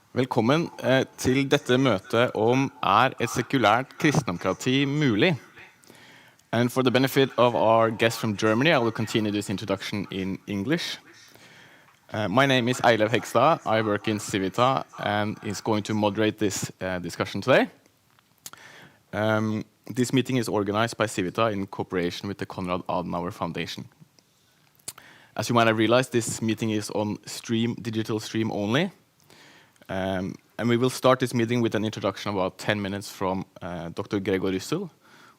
Velkommen til dette møtet om et sekulært kristendemokrati mulig? And for the benefit of our guests from Germany, I will continue this introduction in English. My name is Eilev Hegstad. I work in Civita and is going to moderate this discussion today. This meeting is organized by Civita in cooperation with the Konrad Adenauer Foundation. As you might have realized, this meeting is on digital stream only. And we will start this meeting with an introduction of about 10 minutes from Dr. Gregor Ryssel,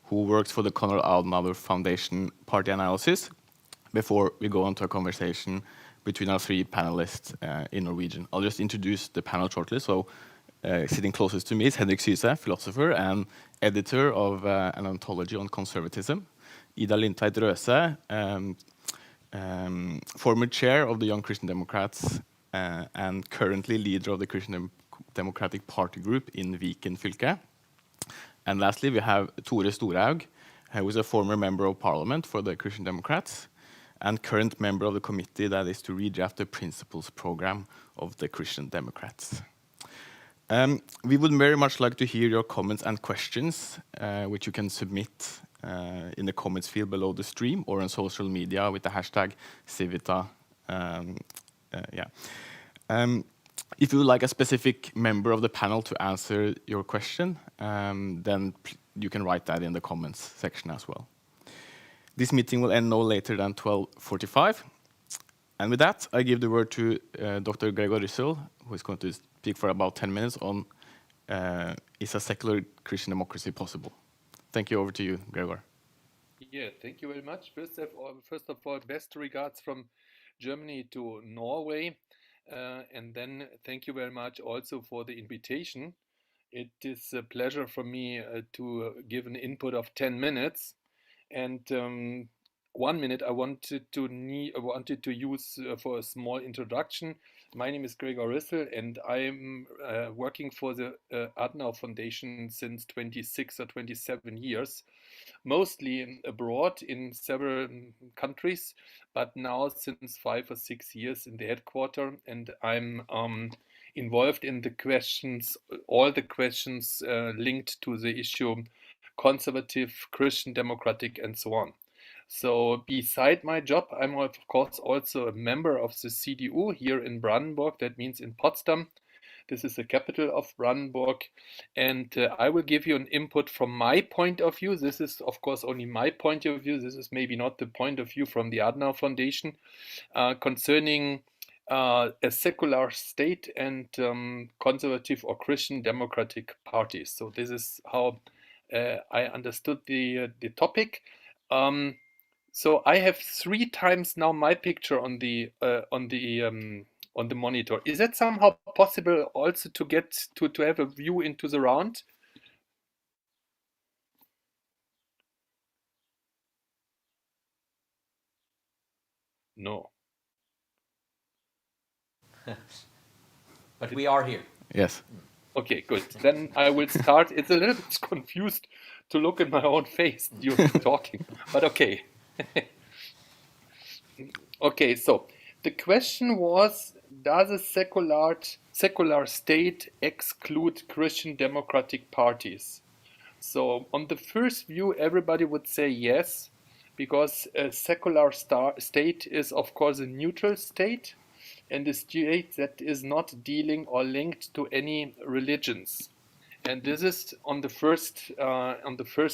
who works for the Konrad Adenauer Foundation Party Analysis, before we go on to a conversation between our three panelists in Norwegian. I'll just introduce the panel shortly. So sitting closest to me is Henrik Syse, philosopher and editor of an anthology on conservatism. Lindtveit Røse, former chair of the Young Christian Democrats and currently leader of the Christian Democratic Party group in Viken fylke. And lastly, we have Tore Storhaug, who is a former member of parliament for the Christian Democrats and current member of the committee that is to redraft the principles program of the Christian Democrats. We would very much like to hear your comments and questions, which you can submit in the comments field below the stream or on social media with the hashtag Civita. If you would like a specific member of the panel to answer your question, then you can write that in the comments section as well. This meeting will end no later than 12:45. And with that, I give the word to Dr. Gregor Ryssel, who is going to speak for about 10 minutes on is a secular Christian democracy possible? Thank you. Over to you, Gregor. Yeah, thank you very much. First of all, best regards from Germany to Norway. And then thank you very much also for the invitation. It is a pleasure for me to give an input of 10 minutes. And 1 minute I wanted to use for a small introduction. My name is Gregor Ryssel, and I'm working for the Adenauer Foundation since 26 or 27 years, mostly abroad in several countries, but now since 5 or 6 years in the headquarters, and I'm involved in the questions, all the questions linked to the issue conservative, Christian, democratic, and so on. So beside my job, I'm of course also a member of the CDU here in Brandenburg, that means in Potsdam. This is the capital of Brandenburg, and I will give you an input from my point of view. This is, of course, only my point of view. This is maybe not the point of view from the Adenauer Foundation concerning a secular state and conservative or Christian democratic parties. So this is how I understood the topic. So I have 3 times now my picture on the monitor. Is that somehow possible also to get to have a view into the round? No. But we are here. Yes. Okay, good. Then I will start. It's a little bit confused to look at my own face during talking, but okay. Okay, so the question was, does a secular state exclude Christian democratic parties? So on the first view, everybody would say yes, because a secular state is, of course, a neutral state, and a state that is not dealing or linked to any religions. And this is on the first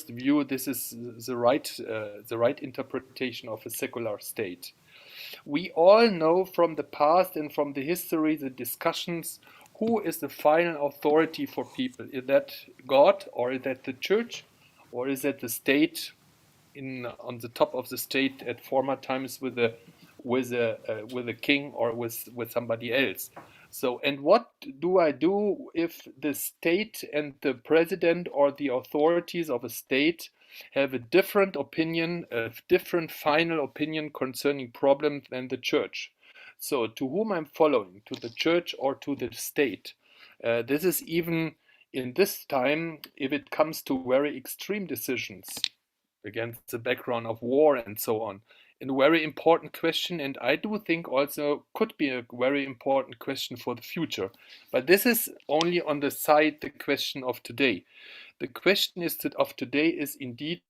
view. This is the right interpretation of a secular state. We all know from the past and from the history, the discussions, who is the final authority for people? Is that God, or is that the church, or is that the state on the top of the state at former times with a king or with somebody else? So, and what do I do if the state and the president or the authorities of a state have a different opinion, a different final opinion concerning problems than the church? So, to whom I'm following, to the church or to the state? This is even in this time, if it comes to very extreme decisions against the background of war and so on, a very important question, and I do think also could be a very important question for the future. But this is only on the side the question of today. The question of today is indeed,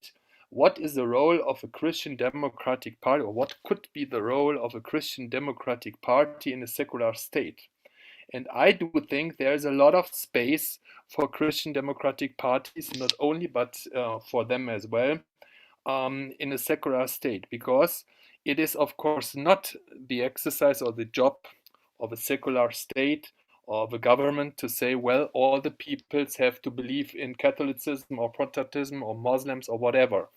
what is the role of a Christian democratic party, or what could be the role of a Christian democratic party in a secular state? And I do think there is a lot of space for Christian democratic parties, not only, but for them as well, in a secular state, because it is, of course, not the exercise or the job of a secular state or of a government to say, well, all the peoples have to believe in Catholicism or Protestantism or Muslims or whatever.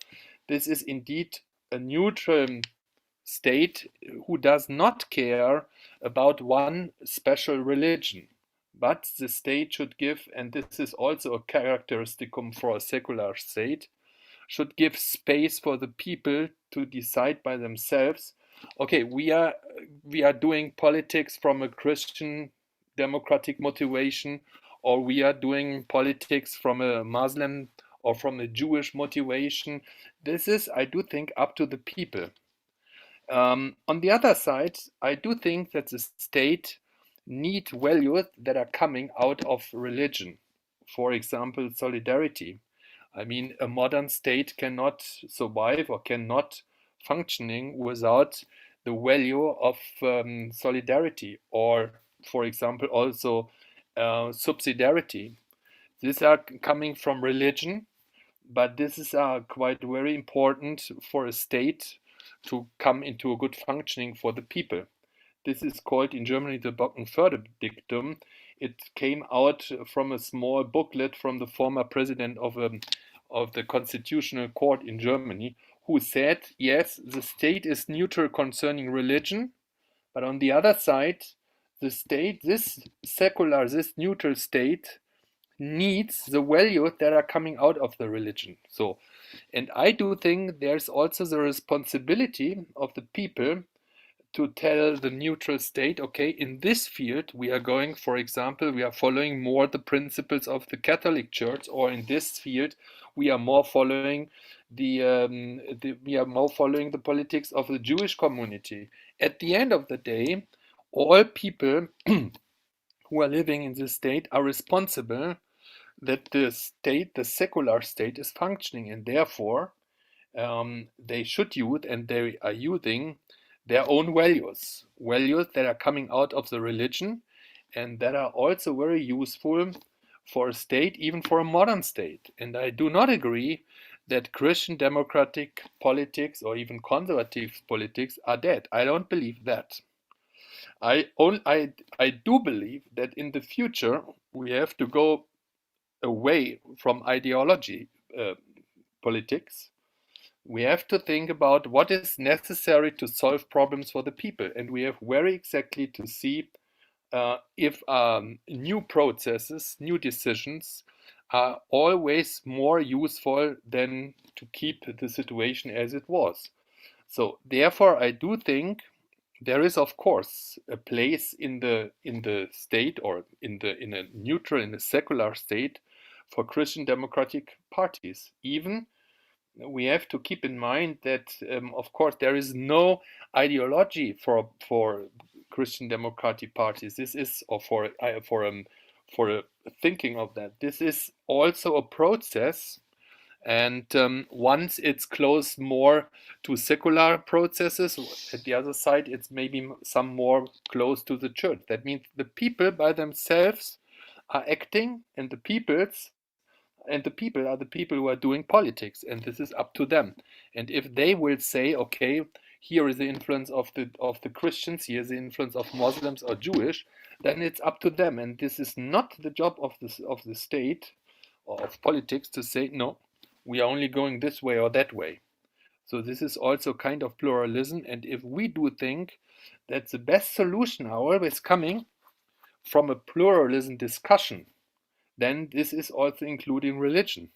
This is indeed a neutral state who does not care about one special religion. But the state should give, and this is also a characteristicum for a secular state, should give space for the people to decide by themselves, okay, we are doing politics from a Christian democratic motivation, or we are doing politics from a Muslim or from a Jewish motivation. This is, I do think, up to the people. On the other side, I do think that the state need values that are coming out of religion. For example, solidarity. I mean, a modern state cannot survive or cannot functioning without the value of solidarity, or, for example, also subsidiarity. These are coming from religion, but this is quite very important for a state to come into a good functioning for the people. This is called in Germany the Bockenförde-Diktum. It came out from a small booklet from the former president of the Constitutional Court in Germany, who said, yes, the state is neutral concerning religion, but on the other side, the state, this secular, this neutral state, needs the values that are coming out of the religion. So, and I do think there's also the responsibility of the people to tell the neutral state, okay, in this field we are going, for example, we are following more the principles of the Catholic Church, or in this field we are more following the politics of the Jewish community. At the end of the day, all people who are living in this state are responsible that the state, the secular state, is functioning, and therefore they should use, and they are using, their own values that are coming out of the religion, and that are also very useful for a state, even for a modern state. And I do not agree that Christian democratic politics or even conservative politics are dead. I don't believe that. I do believe that in the future we have to go away from ideology politics. We have to think about what is necessary to solve problems for the people, and we have very exactly to see if new processes, new decisions are always more useful than to keep the situation as it was. So therefore, I do think there is, of course, a place in the state, or in a neutral, in a secular state, for Christian democratic parties. Even we have to keep in mind that, of course, there is no ideology for Christian democratic parties. This is, or for thinking of that. This is also a process, and once it's close more to secular processes, at the other side, it's maybe some more close to the church. That means the people by themselves are acting, and the people are the people who are doing politics, and this is up to them. And if they will say, okay, here is the influence of the Christians, here is the influence of Muslims or Jewish, then it's up to them. And this is not the job of the state or of politics to say, no, we are only going this way or that way. So this is also kind of pluralism. And if we do think that the best solution are always coming from a pluralism discussion, then this is also including religion.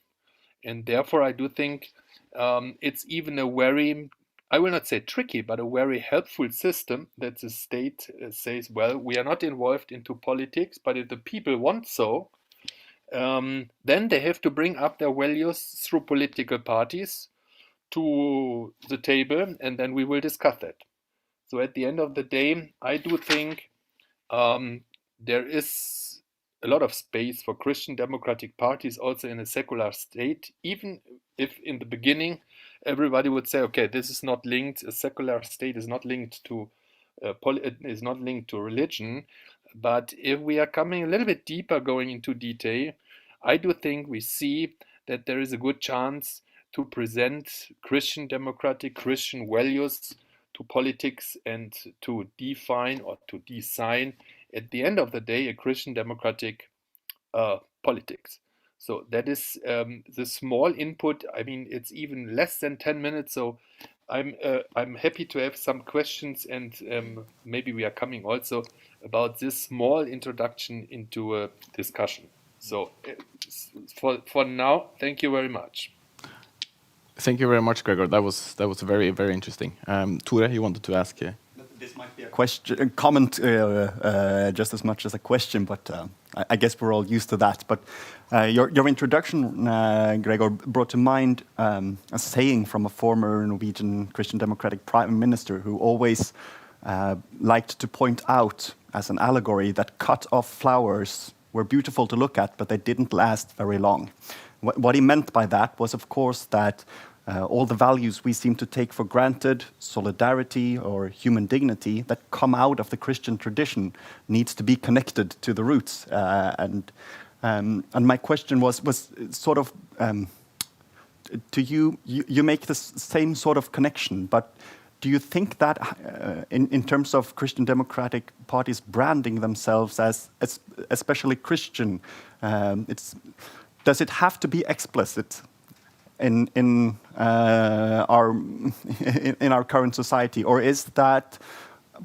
And therefore, I do think it's even a very, I will not say tricky, but a very helpful system that the state says, well, we are not involved into politics, but if the people want so, then they have to bring up their values through political parties to the table, and then we will discuss that. So at the end of the day, I do think there is a lot of space for Christian democratic parties also in a secular state, even if in the beginning everybody would say, okay, this is not linked, a secular state is not linked to religion. But if we are coming a little bit deeper, going into detail, I do think we see that there is a good chance to present Christian democratic, Christian values to politics and to define or to design, at the end of the day, a Christian democratic politics. So that is the small input. I mean, it's even less than 10 minutes. So I'm happy to have some questions, and maybe we are coming also about this small introduction into a discussion. So for now, thank you very much. Thank you very much, Gregor. That was very, very interesting. Tore, you wanted to ask? This might be a question, a comment, just as much as a question, but I guess we're all used to that. But your introduction, Gregor, brought to mind a saying from a former Norwegian Christian Democratic Prime Minister who always liked to point out as an allegory that cut-off flowers were beautiful to look at, but they didn't last very long. What he meant by that was, of course, that all the values we seem to take for granted, solidarity or human dignity, that come out of the Christian tradition needs to be connected to the roots. And my question was sort of, to you make the same sort of connection, but do you think that in terms of Christian democratic parties branding themselves as especially Christian, does it have to be explicit in our current society, or is that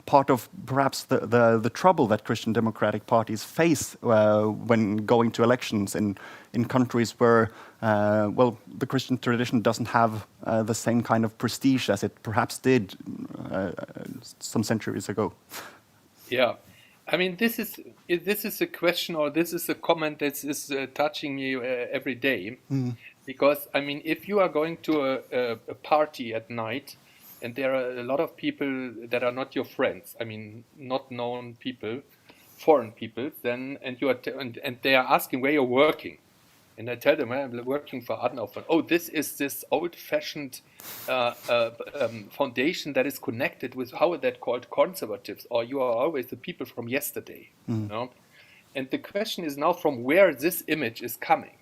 part of perhaps the trouble that Christian democratic parties face when going to elections in countries where the Christian tradition doesn't have the same kind of prestige as it perhaps did some centuries ago? Yeah. I mean, this is a question, or this is a comment that is touching me every day. Because, I mean, if you are going to a party at night and there are a lot of people that are not your friends, I mean, not known people, foreign people, then and they are asking where you're working. And I tell them, I'm working for Adenauer. Oh, this is this old-fashioned foundation that is connected with, how is that called, conservatives, or you are always the people from yesterday. You know? And the question is now from where this image is coming.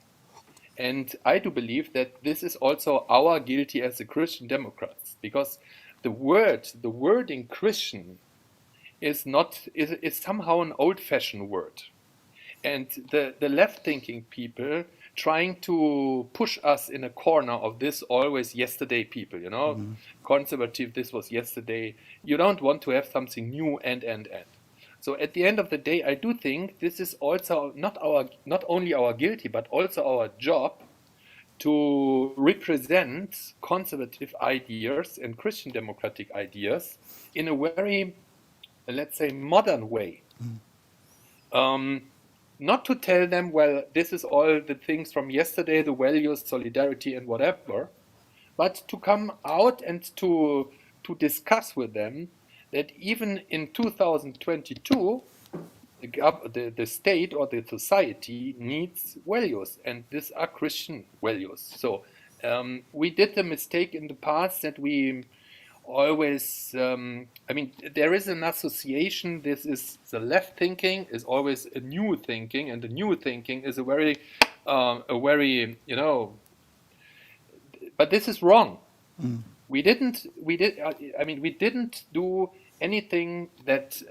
And I do believe that this is also our guilty as the Christian Democrats, because the wording Christian is somehow an old-fashioned word. And the left-thinking people trying to push us in a corner of this always yesterday people, you know, conservative, this was yesterday. You don't want to have something new and. So at the end of the day, I do think this is also not only our guilty, but also our job to represent conservative ideas and Christian democratic ideas in a very, let's say, modern way. Not to tell them, well, this is all the things from yesterday, the values, solidarity and whatever, but to come out and to discuss with them that even in 2022, the state or the society needs values, and these are Christian values. So we did the mistake in the past that we always, I mean, there is an association. This is the left thinking is always a new thinking, and the new thinking is a very, you know, but this is wrong. We didn't do anything that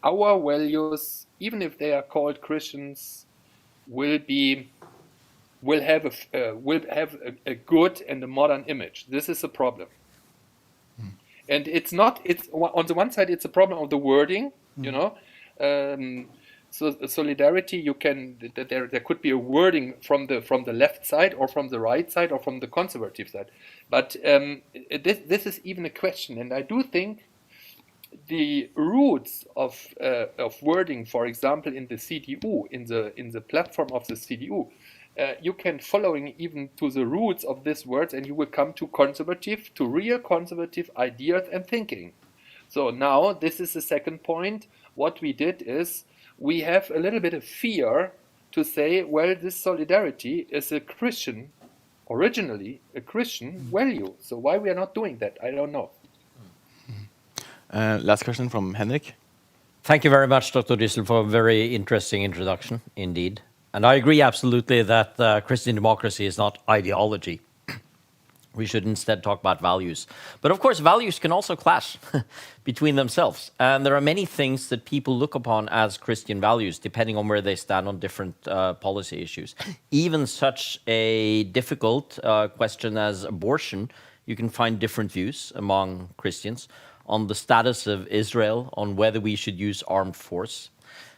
our values, even if they are called Christians, will have a good and a modern image. This is a problem. And it's on the one side, it's a problem of the wording, you know. So solidarity, there could be a wording from the left side or from the right side or from the conservative side. But this is even a question, and I do think the roots of wording, for example, in the CDU, in the platform of the CDU, you can following even to the roots of these words, and you will come to conservative, to real conservative ideas and thinking. So now this is the second point. What we did is we have a little bit of fear to say, well, this solidarity is a Christian, originally a Christian value. So why we are not doing that, I don't know. Last question from Henrik. Thank you very much, Dr. Ryssel, for a very interesting introduction, indeed. And I agree absolutely that Christian democracy is not ideology. We should instead talk about values. But of course, values can also clash between themselves. And there are many things that people look upon as Christian values, depending on where they stand on different policy issues. Even such a difficult question as abortion, you can find different views among Christians on the status of Israel, on whether we should use armed force.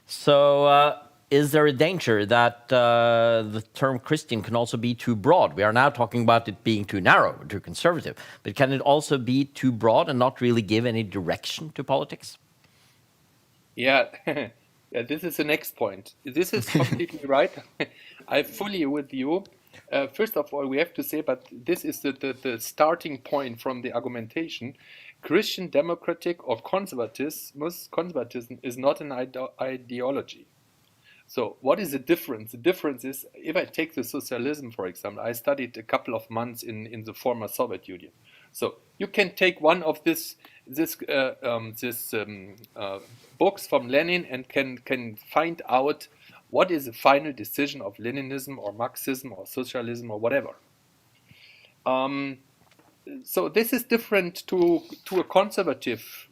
So is there a danger that the term Christian can also be too broad? We are now talking about it being too narrow, too conservative, but can it also be too broad and not really give any direction to politics? Yeah, this is the next point. This is completely right. I'm fully with you. First of all, we have to say, but this is the starting point from the argumentation. Christian democratic or conservatism is not an ideology. So what is the difference? The difference is, if I take the socialism, for example, I studied a couple of months in the former Soviet Union. So you can take one of this books from Lenin and can find out what is the final decision of Leninism or Marxism or socialism or whatever. So this is different to a conservative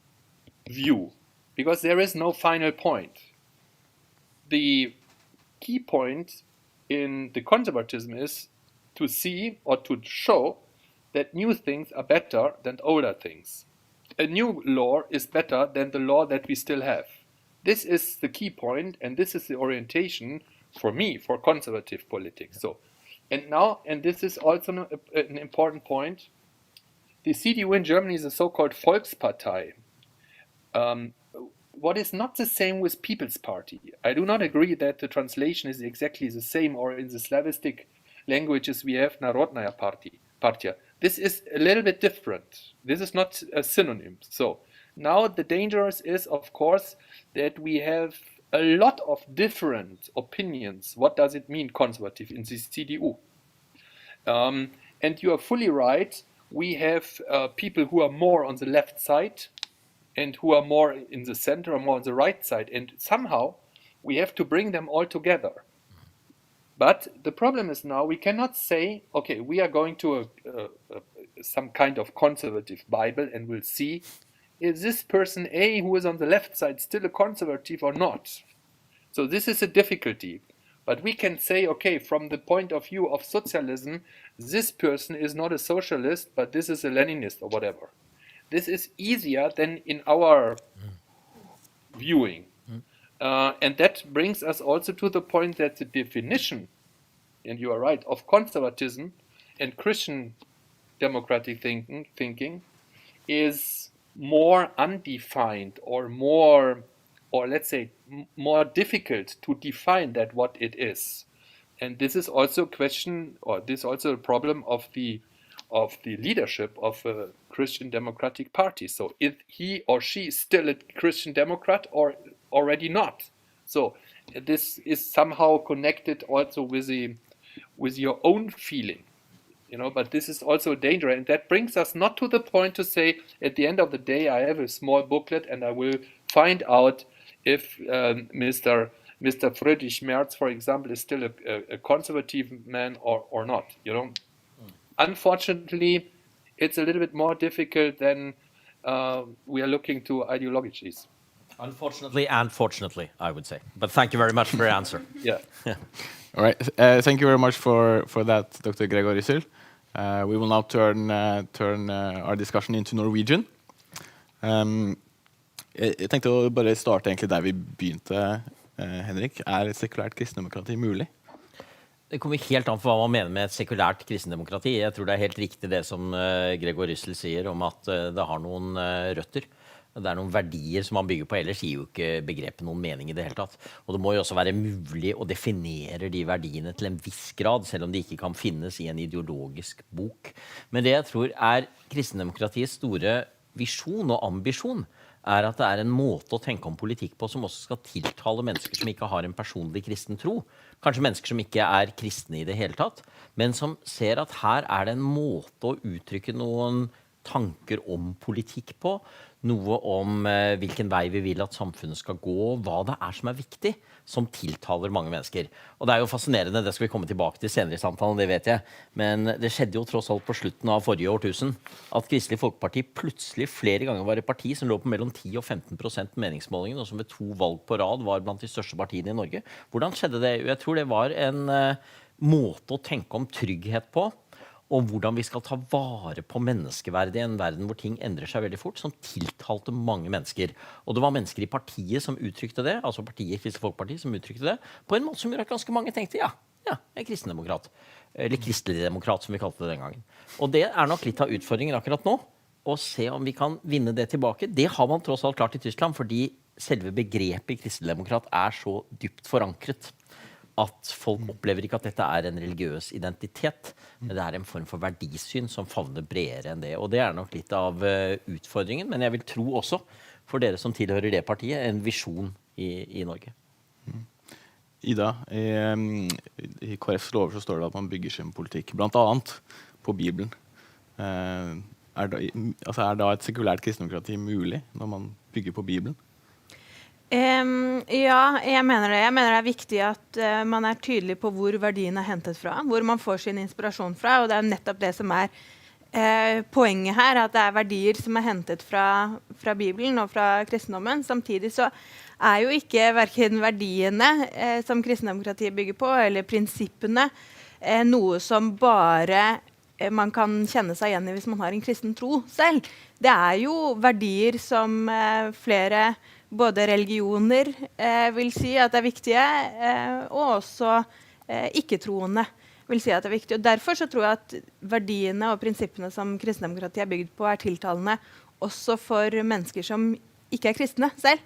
view, because there is no final point. The key point in the conservatism is to see or to show that new things are better than older things. A new law is better than the law that we still have. This is the key point, and this is the orientation for me, for conservative politics. So, and this is also an important point. The CDU in Germany is a so-called Volkspartei. What is not the same with People's Party. I do not agree that the translation is exactly the same, or in the Slavistic languages we have Narodnaya Partia. This is a little bit different. This is not a synonym. So now the danger is, of course, that we have a lot of different opinions. What does it mean, conservative, in the CDU? And you are fully right. We have people who are more on the left side and who are more in the center or more on the right side. And somehow we have to bring them all together. But the problem is now we cannot say, okay, we are going to some kind of conservative Bible and we'll see, is this person A who is on the left side still a conservative or not? So this is a difficulty. But we can say, okay, from the point of view of socialism, this person is not a socialist, but this is a Leninist or whatever. This is easier than in our viewing. And that brings us also to the point that the definition, and you are right, of conservatism and Christian democratic thinking is more undefined or more, or let's say, more difficult to define that what it is. And this is also a question, or this is also a problem of the leadership of a Christian Democratic Party. So is he or she still a Christian Democrat or already not? So this is somehow connected also with your own feeling, but this is also a danger. And that brings us not to the point to say, at the end of the day, I have a small booklet and I will find out if Mr. Friedrich Merz, for example, is still a conservative man or not, Unfortunately, it's a little bit more difficult than we are looking to ideologies. Unfortunately and fortunately, I would say. But thank you very much for your answer. Yeah. All right. Thank you very much for that, Dr. Gregor Ryssel. We will now turn our discussion into Norwegian. Jeg tenkte å bare starte egentlig der vi begynte, Henrik. Et sekulært kristendemokrati mulig? Det kommer helt an på hva man mener med et sekulært kristendemokrati. Jeg tror det helt riktig det som Gregor Ryssel sier om at det har noen røtter. Det er noen verdier som man bygger på, ellers gir jo ikke begrepet noen mening i det hele tatt. Og det må jo også være mulig å definere de verdiene til en viss grad, selv om de ikke kan finnes i en ideologisk bok. Men det jeg tror er kristendemokratiets store visjon og ambisjon, er at det er en måte å tenke om politikk på som også skal tiltale mennesker som ikke har en personlig kristen tro. Kanskje mennesker som ikke er kristne i det hele tatt, men som ser at her er det en måte å uttrykke noen tanker om politikk på, noe om hvilken vei vi vil at samfunnet skal gå, hva det er som er viktig, som tiltaler mange mennesker. Og det er jo fascinerende, det skal vi komme tilbake til senere i samtalen, det vet jeg, men det skjedde jo tross alt på slutten av forrige årtusen, at Kristelig Folkeparti plutselig flere ganger var et parti som lå på mellom 10 og 15% meningsmålingen, og som ved 2 valg på rad var blant de største partiene i Norge. Hvordan skjedde det? Jeg tror det var en måte å tenke om trygghet på, og hvordan vi skal ta vare på menneskeverdet i en verden hvor ting endrer seg veldig fort, som tiltalte mange mennesker. Og det var mennesker i partiet som uttrykte det, altså partiet Kristelig Folkeparti som uttrykte det, på en måte som gjorde at ganske mange tenkte, ja, jeg er kristendemokrat. Eller kristelig demokrat, som vi kalte det den gangen. Og det er nok litt av utfordringen akkurat nå, å se om vi kan vinne det tilbake. Det har man tross alt klart i Tyskland, fordi selve begrepet kristelig demokrat er så dypt forankret at folk opplever ikke at dette er en religiøs identitet, men det er en form for verdisyn som favner bredere enn det. Og det er nok litt av utfordringen, men jeg vil tro også, for dere som tilhører det partiet, en visjon i Norge. Ida, i KrFs lover så står det at man bygger sin politikk, blant annet på Bibelen. Er da et sekulært kristendemokrati mulig når man bygger på Bibelen? Ja, jeg mener det. Jeg mener det er viktig at man er tydelig på hvor verdiene er hentet fra, hvor man får sin inspirasjon fra, og det er nettopp det som er poenget her, at det er verdier som er hentet fra Bibelen og fra kristendommen. Samtidig så er jo ikke hverken verdiene som kristendemokratiet bygger på, eller prinsippene, noe som bare man kan kjenne seg igjen i hvis man har en kristen tro selv. Det er jo verdier som flere både religioner vil si at det er viktige, og også ikke-troende vil si at det er viktig. Og derfor så tror jeg at verdiene og prinsippene som kristendemokratiet er bygd på er tiltalende også for mennesker som ikke er kristne selv.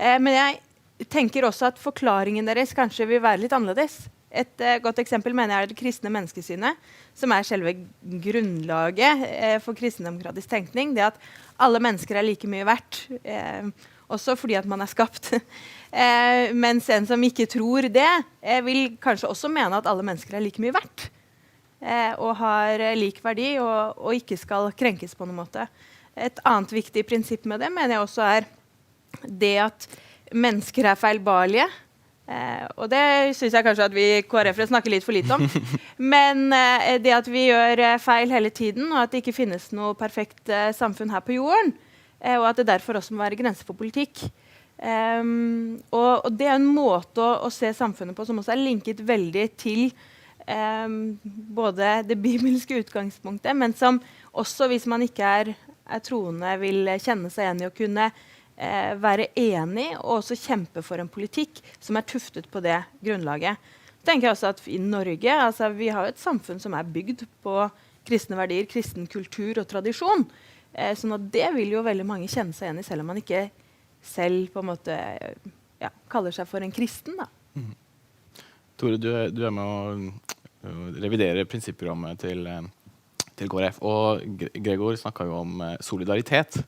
Men jeg tenker også at forklaringen deres kanskje vil være litt annerledes. Et godt eksempel mener jeg er det kristne menneskesynet, som er selve grunnlaget for kristendemokratisk tenkning. Det at alle mennesker er like mye verdt, også fordi at man er skapt. Mens en som ikke tror det, vil kanskje også mene at alle mennesker er like mye verdt, og har lik verdi, og ikke skal krenkes på noen måte. Et annet viktig prinsipp med det mener jeg også er det at mennesker er feilbarlige, og det synes jeg kanskje at vi KrF-ere snakker litt for lite om. Men det at vi gjør feil hele tiden, og at det ikke finnes noe perfekt samfunn her på jorden, og at det derfor også må være grenser for politikk. Og det er en måte å se samfunnet på som også er linket veldig til både det bibelske utgangspunktet, men som også, hvis man ikke er troende, vil kjenne seg igjen i å kunne være enig og også kjempe for en politikk som er tuftet på det grunnlaget. Så tenker jeg også at i Norge, altså, vi har et samfunn som er bygd på kristne verdier, kristen kultur og tradisjon. Sånn at det vil jo veldig mange kjenne seg igjen i, selv om man ikke selv på en måte kaller seg for en kristen. Da. Tore, du er med å revidere prinsipprogrammet til KrF, og Gregor snakket jo om solidaritet.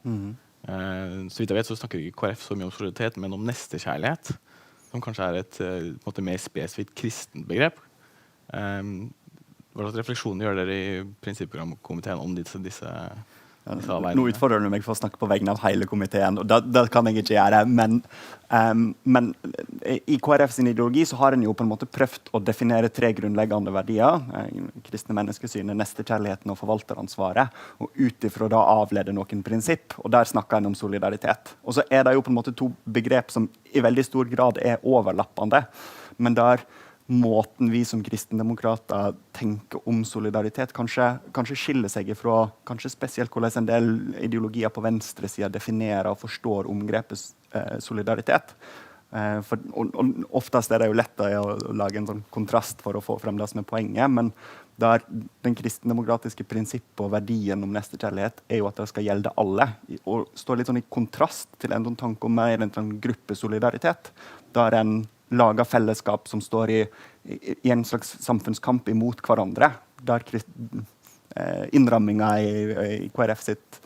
Så vidt jeg vet så snakker ikke KrF så mye om solidaritet, men om nestekjærlighet, som kanskje er et på en måte mer spesifikt kristent begrep. Hva slags refleksjoner gjør dere i prinsipprogramkomiteen om disse Nå utfordrer du meg for å snakke på vegne av hele komiteen, og det kan jeg ikke gjøre, men i KrF sin ideologi så har en jo på en måte prøvd å definere 3 grunnleggende verdier, kristne menneskesynet, nestekjærligheten og forvalteransvaret, og utifra da avlede noen prinsipp, og der snakker en om solidaritet. Og så er det jo på en måte 2 begrep som i veldig stor grad er overlappende, men der måten vi som kristendemokrater tenker om solidaritet kanskje skiller seg fra kanskje spesielt hvordan en del ideologier på venstresiden definerer og forstår omgrepet solidaritet. Og oftest det jo lettere å lage en sånn kontrast for å få frem det som poenget, men der den kristendemokratiske prinsippet og verdien om nestekjærlighet jo at det skal gjelde alle, og står litt sånn i kontrast til en sånn tanke om mer en sånn gruppesolidaritet, der en lager fellesskap som står i en slags samfunnskamp imot hverandre, der innramminga i KrF sitt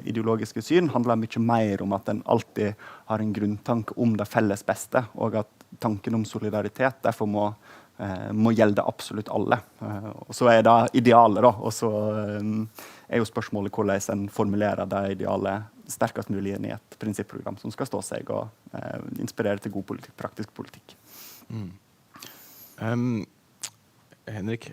ideologiske syn handler mye mer om at en alltid har en grunntanke om det felles beste, og at tanken om solidaritet derfor må gjelde absolutt alle. Og så det idealet da, og så jo spørsmålet hvordan en formulerer det idealet sterkest mulig inn i et prinsipprogram som skal stå seg og inspirere til god politikk, praktisk politikk. Henrik,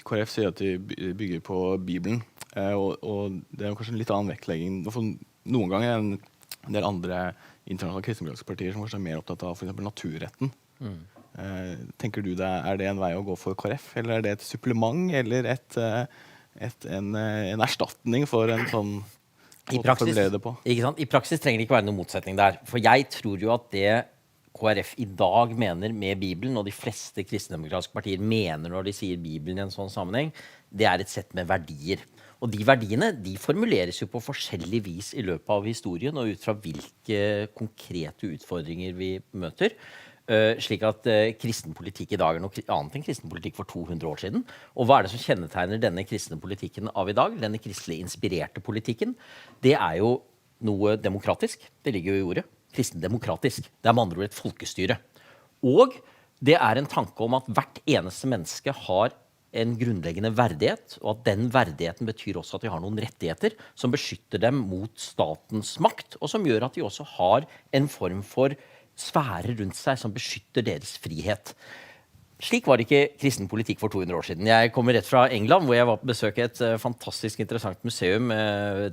KrF sier at de bygger på Bibelen, og det kanskje en litt annen vektlegging. Noen ganger en del andre internasjonale kristendemokratiske partier som kanskje mer opptatt av for eksempel naturretten. Tenker du det en vei å gå for KrF, eller det et supplement, eller en erstatning for en sånn måte å formulere det på? Ikke sant? I praksis trenger det ikke være noen motsetning der, for jeg tror jo at det KrF i dag mener med Bibelen, og de fleste kristendemokratiske partier mener når de sier Bibelen i en sånn sammenheng, det et sett med verdier. Og de verdiene, de formuleres jo på forskjellig vis i løpet av historien, og ut fra hvilke konkrete utfordringer vi møter. Slik at kristen politikk i dag noe annet enn kristen politikk for 200 år siden. Og hva det som kjennetegner denne kristne politikken av i dag, denne kristelig inspirerte politikken? Det jo noe demokratisk, det ligger jo i ordet. Kristendemokratisk. Det med andre ord et folkestyre. Og det en tanke om at hvert eneste menneske har en grunnleggende verdighet, og at den verdigheten betyr også at de har noen rettigheter som beskytter dem mot statens makt, og som gjør at de også har en form for sfære rundt seg som beskytter deres frihet. Slik var det ikke kristen politikk for 200 år siden. Jeg kommer rett fra England, hvor jeg var på besøk i et fantastisk interessant museum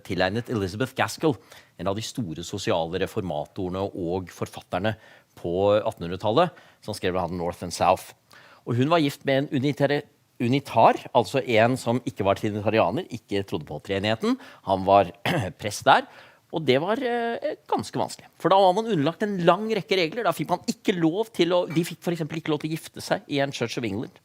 tilegnet Elizabeth Gaskell, en av de store sosiale reformatorene og forfatterne på 1800-tallet, som skrev han North and South. Og hun var gift med en unitar, altså en som ikke var trinitarianer, ikke trodde på treenigheten. Han var prest der. Og det var ganske vanskelig. For da var man underlagt en lang rekke regler. Da fikk man ikke lov til de fikk for eksempel ikke lov til å gifte seg i en Church of England.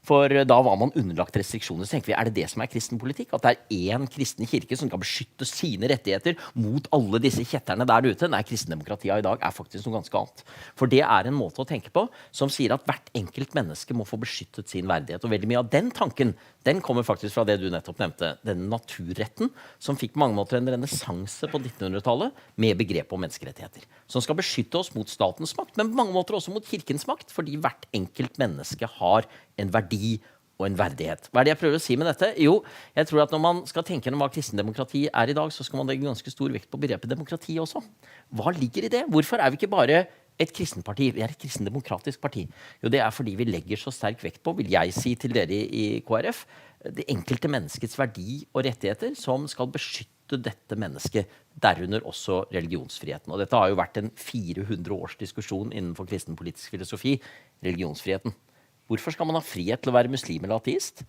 For da var man underlagt restriksjoner. Så tenker vi, det som kristen politikk? At det en kristen kirke som kan beskytte sine rettigheter mot alle disse kjetterne der ute? Nei, kristendemokratiet i dag faktisk noe ganske annet. For det en måte å tenke på som sier at hvert enkelt menneske må få beskyttet sin verdighet. Og veldig mye av den tanken, den kommer faktisk fra det du nettopp nevnte. Denne naturretten som fikk på mange måter en renessanse på 1900-tallet med begrepet om menneskerettigheter. Som skal beskytte oss mot statens makt, men på mange måter også mot kirkens makt, fordi hvert enkelt menneske har en verdi og en verdighet. Hva det jeg prøver å si med dette? Jo, jeg tror at når man skal tenke om hva kristendemokrati i dag, så skal man legge ganske stor vekt på begrepet demokrati også. Hva ligger i det? Hvorfor vi ikke bare et kristenparti? Vi et kristendemokratisk parti. Jo, det fordi vi legger så sterk vekt på, vil jeg si til dere i KrF, det enkelte menneskets verdi og rettigheter som skal beskytte dette mennesket, derunder også religionsfriheten. Og dette har jo vært en 400 års diskusjon innenfor kristen politisk filosofi, religionsfriheten. Hvorfor skal man ha frihet til å være muslim eller ateist?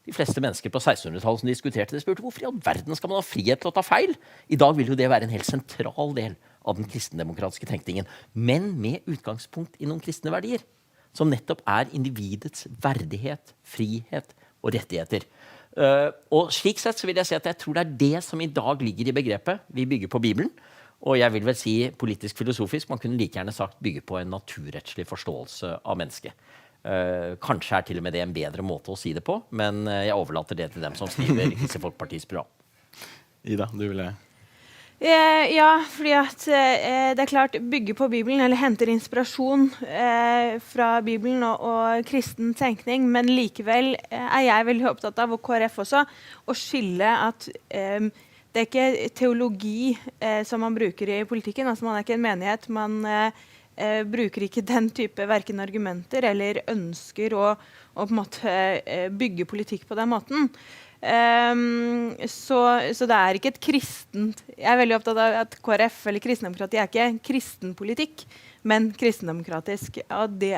De fleste mennesker på 1600-tallet som diskuterte det, spurte hvorfor i all verden skal man ha frihet til å ta feil? I dag vil jo det være en helt sentral del av den kristendemokratiske tenkningen, men med utgangspunkt i noen kristne verdier, som nettopp individets verdighet, frihet og rettigheter. Og slik sett så vil jeg si at jeg tror det det som i dag ligger i begrepet. Vi bygger på Bibelen, og jeg vil vel si politisk filosofisk, man kunne like gjerne sagt bygge på en naturrettslig forståelse av mennesket. Kanskje til og med det en bedre måte å si det på, men jeg overlater det til dem som skriver Kristelig Folkepartis program. Ida, du ville... Ja, fordi at det klart bygger på Bibelen, eller henter inspirasjon fra Bibelen og kristen tenkning, men likevel jeg veldig opptatt av, og KrF også, å skille at det ikke teologi som man bruker i politikken, altså man ikke en menighet, man bruker ikke den type hverken argumenter eller ønsker å på en måte bygge politikk på den måten. Så det ikke et kristent, jeg veldig opptatt av at KrF eller kristendemokrati ikke kristen politikk, men kristendemokratisk, og det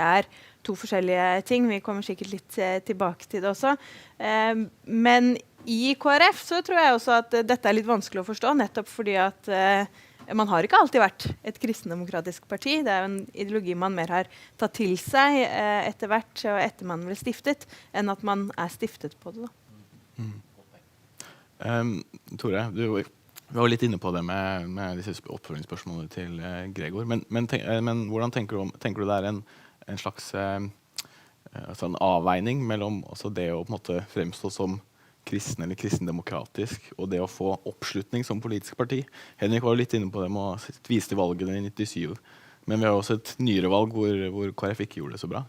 to forskjellige ting. Vi kommer sikkert litt tilbake til det også. Men i KrF så tror jeg også at dette litt vanskelig å forstå, nettopp fordi at man har ikke alltid vært et kristendemokratisk parti. Det jo en ideologi man mer har tatt til seg etter hvert, og etter man ble stiftet, enn at man stiftet på det. Tore, vi var litt inne på det med disse oppfølgingsspørsmålene til Gregor, men hvordan tenker du det en slags altså en avveining mellom det å på en måte fremstå som kristne eller kristendemokratisk, og det å få oppslutning som politisk parti? Henrik var jo litt inne på det med å vise til valgene i 97, men vi har også et nyere valg hvor KrF ikke gjorde det så bra.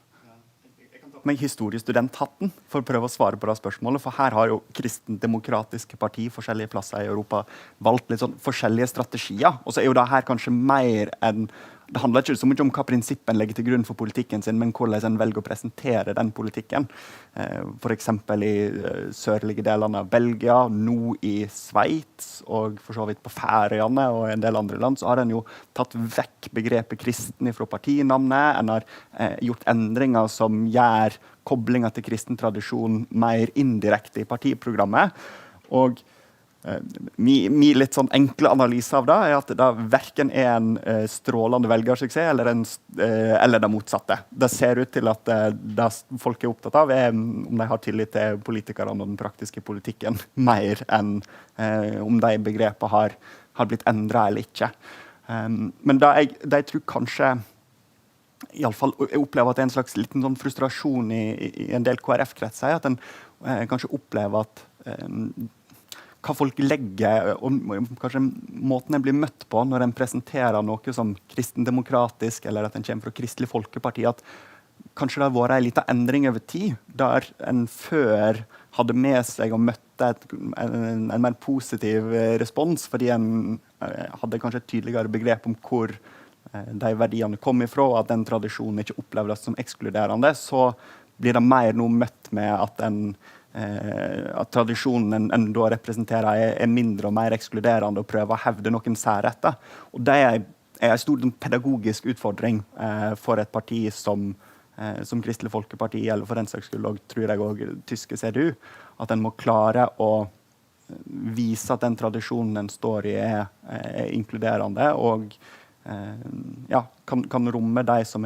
Meg historiestudenthatten for å prøve å svare på det spørsmålet, for her har jo kristendemokratiske parti forskjellige plasser i Europa valgt litt sånn forskjellige strategier, og så jo det her kanskje mer enn det handler ikke så mye om hva prinsippen legger til grunn for politikken sin, men hvordan en velger å presentere den politikken. For eksempel i sørlige delene av Belgia, nå i Sveits, og for så vidt på Færøyene og en del andre land, så har en jo tatt vekk begrepet kristen fra partinavnet. En har gjort endringer som gjør koblinger til kristen tradisjon mer indirekte i partiprogrammet. Og min litt sånn enkle analyse av det at det hverken en strålende velgersuksess eller det motsatte. Det ser ut til at det folk opptatt av om de har tillit til politikerne og den praktiske politikken mer enn om de begrepene har blitt endret eller ikke. Men det jeg tror kanskje i alle fall jeg opplever at det en slags liten sånn frustrasjon i en del KrF-kretser at en kanskje opplever at hva folk legger, og kanskje måten en blir møtt på når en presenterer noe som kristendemokratisk, eller at en kommer fra Kristelig Folkeparti, at kanskje det har vært en liten endring over tid, der en før hadde med seg og møtte en mer positiv respons, fordi en hadde kanskje et tydeligere begrep om hvor de verdiene kom ifra, og at den tradisjonen ikke opplevdes som ekskluderende, så blir det mer nå møtt med at tradisjonen en da representerer mindre og mer ekskluderende og prøver å hevde noen særretter. Og det en stor pedagogisk utfordring for et parti som Kristelig Folkeparti, eller for den saks skyld, og tror jeg også tyske CDU, at en må klare å vise at den tradisjonen en står i er inkluderende, og kan romme de som